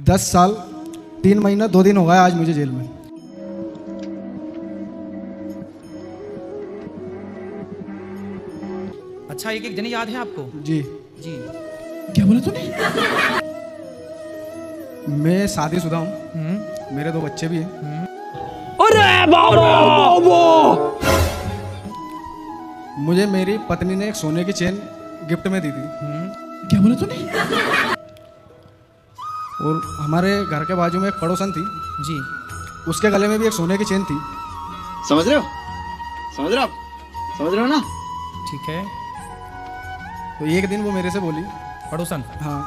10 साल 3 महीना 2 दिन हो गया आज मुझे जेल में। अच्छा, एक एक दिन याद है आपको? जी। जी। क्या बोला तूने? मैं शादीशुदा हूँ, मेरे 2 बच्चे भी हैं। अरे बाबा! मुझे मेरी पत्नी ने एक सोने की चेन गिफ्ट में दी थी। क्या बोला तूने? और हमारे घर के बाजू में एक पड़ोसन थी, जी। उसके गले में भी एक सोने की चेन थी। समझ रहे हो? समझ रहे हो? समझ रहे हो ना? ठीक है। तो एक दिन वो मेरे से बोली, पड़ोसन? हाँ,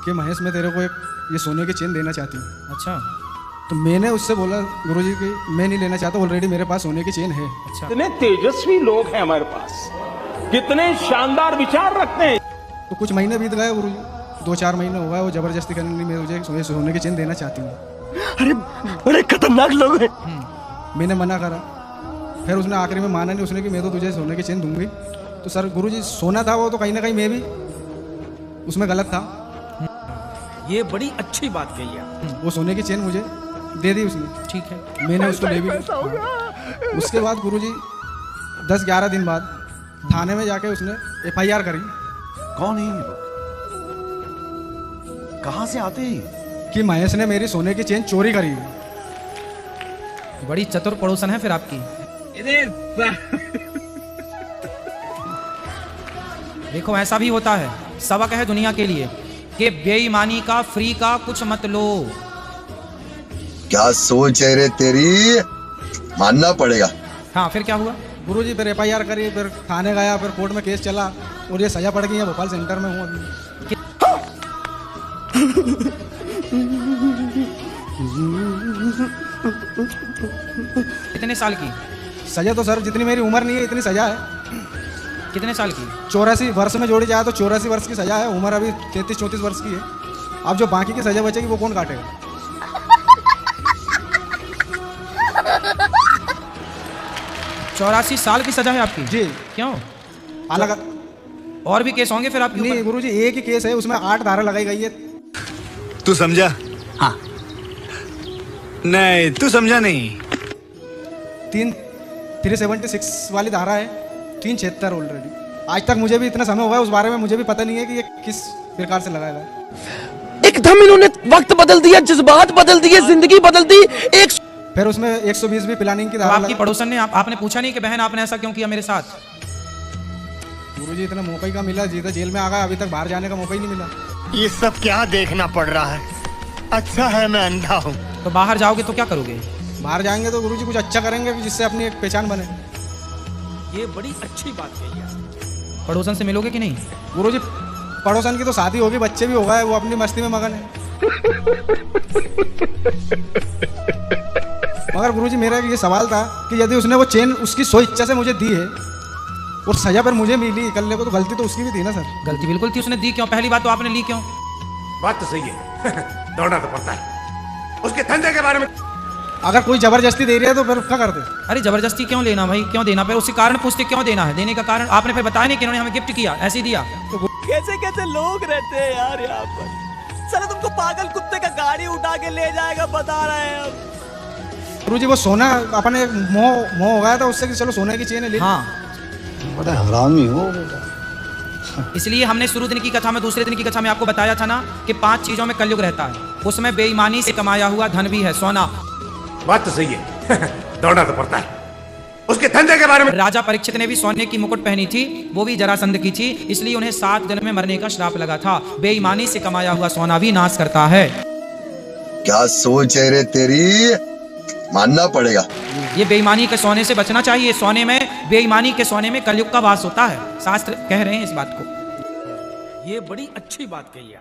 कि महेश मैं तेरे को एक ये सोने की चेन देना चाहती हूँ। अच्छा। तो मैंने उससे बोला गुरुजी कि मैं नहीं लेना चाहता, ऑलरेडी मेरे पास सोने की चेन है। अच्छा। कितने तेजस्वी लोग हैं हमारे पास, कितने शानदार विचार रखते हैं। तो कुछ महीने बीत गए गुरुजी, 2-4 महीने हो गए, वो जबरदस्ती करने लगी, मैं मुझे सोने की चेन देना चाहती हूँ। अरे बड़े खतरनाक लोग हैं। मैंने मना करा, फिर उसने आखिरी में माना नहीं, उसने कि मैं तो तुझे सोने की चेन दूंगी। तो सर गुरुजी सोना था वो, तो कहीं ना कहीं मैं भी उसमें गलत था। ये बड़ी अच्छी बात कही है। वो सोने की चेन मुझे दे दी उसने, ठीक है। मैंने उसको ले भी लिया। उसके बाद गुरुजी 10-11 दिन बाद थाने में जाके उसने FIR करी। कौन है ये लोग? कहाँ से आते हैं? कि महेश ने मेरी सोने की चेन चोरी करी। बड़ी चतुर पड़ोसन है फिर आपकी। देखो, ऐसा भी होता है, सबक है दुनिया के लिए कि बेईमानी का फ्री का कुछ मत लो। क्या सोच है रे तेरी, मानना पड़ेगा। हाँ, फिर क्या हुआ? गुरुजी फिर FIR करी, फिर थाने गया, फिर कोर्ट में केस चला और ये सजा पड़ गई है। भोपाल सेंटर में हूँ अभी। कितने साल की? सजा तो सर जितनी मेरी उम्र नहीं है इतनी सजा है। कितने साल की? 84 वर्ष में जोड़ी जाए तो 84 वर्ष की सजा है। उम्र अभी 33-34 वर्ष की है। अब जो बाकी की सजा बचेगी वो कौन काटेगा? 84 साल की सजा है आपकी? जी। क्यों? अलग और भी केस होंगे फिर आपके नहीं ऊपर? गुरुजी, एक ही केस है, उसमें 8 धारा लगाई गई है। तू समझा? हाँ। नहीं, तू समझा नहीं। 376 वाली धारा है, 376 ऑलरेडी। आज तक मुझे भी इतना समय हो गया उस बारे में, मुझे भी पता नहीं है कि ये किस प्रकार से लगाया गया। एकदम इन्होंने वक्त बदल दिया, जज्बात बदल दिए, जिंदगी बदल दी। एक फिर उसमें 120 भी प्लानिंग की तो धारा आपकी पड़ोसन ने आपने पूछा नहीं कि बहन आपने ऐसा क्यों किया मेरे साथ? गुरुजी इतना मौका ही का मिला, जीता जेल में आ गया, अभी तक बाहर जाने का मौका ही नहीं मिला। ये सब क्या देखना पड़ रहा है? अच्छा है मैं अंधा हूँ। तो बाहर जाओगे तो क्या करोगे? बाहर जाएंगे तो गुरुजी कुछ अच्छा करेंगे जिससे अपनी एक पहचान बने। ये बड़ी अच्छी बात कही है। पड़ोसन से मिलोगे कि नहीं? गुरुजी पड़ोसन की तो शादी होगी, बच्चे भी हो गए, वो अपनी मस्ती में मगन है। मगर गुरुजी मेरा ये सवाल था कि यदि उसने वो चेन उसकी सो इच्छा से मुझे दी है और सजा पर मुझे मिली करने को, तो गलती तो उसकी भी थी ना सर? गलती बिल्कुल थी, उसने दी क्यों? पहली बात तो आपने ली क्यों? बात तो सही है। दौड़ना तो पड़ता है। उसके धंधे के बारे में अगर कोई जबरदस्ती दे रही है तो फिर क्या करते? अरे जबरदस्ती क्यों लेना भाई, क्यों देना? फिर उससे कारण पूछते क्यों देना है? देने का कारण आपने फिर बताया नहीं कि इन्होंने हमें गिफ्ट किया, ऐसे ही दिया। कैसे कैसे लोग रहते हैं यार यहाँ पर। साला तुमको पागल कुत्ते का गाड़ी उठा के ले जाएगा, बता रहे हैं हम। गुरुजी वो सोना अपने मोह हो गया था उससे कि चलो सोने की चेन है ले। हाँ, बड़ा हरामी हो। इसलिए हमने शुरू दिन की कथा में, दूसरे दिन की कथा में आपको बताया था ना कि 5 चीजों में कलयुग रहता है, उसमें बेईमानी से कमाया हुआ धन भी है, सोना। बात तो सही है। दौड़ना तो पड़ता है। उसके धंधे के बारे में राजा परीक्षित ने भी सोने की मुकुट पहनी थी, वो भी जरासंध की थी, इसलिए उन्हें 7 दिन में मरने का श्राप लगा था। बेईमानी से कमाया हुआ सोना भी नाश करता है। क्या सोच है रे तेरी, मानना पड़ेगा। ये बेईमानी के सोने से बचना चाहिए। सोने में, बेईमानी के सोने में कलयुग का वास होता है, शास्त्र कह रहे हैं इस बात को। ये बड़ी अच्छी बात कही है।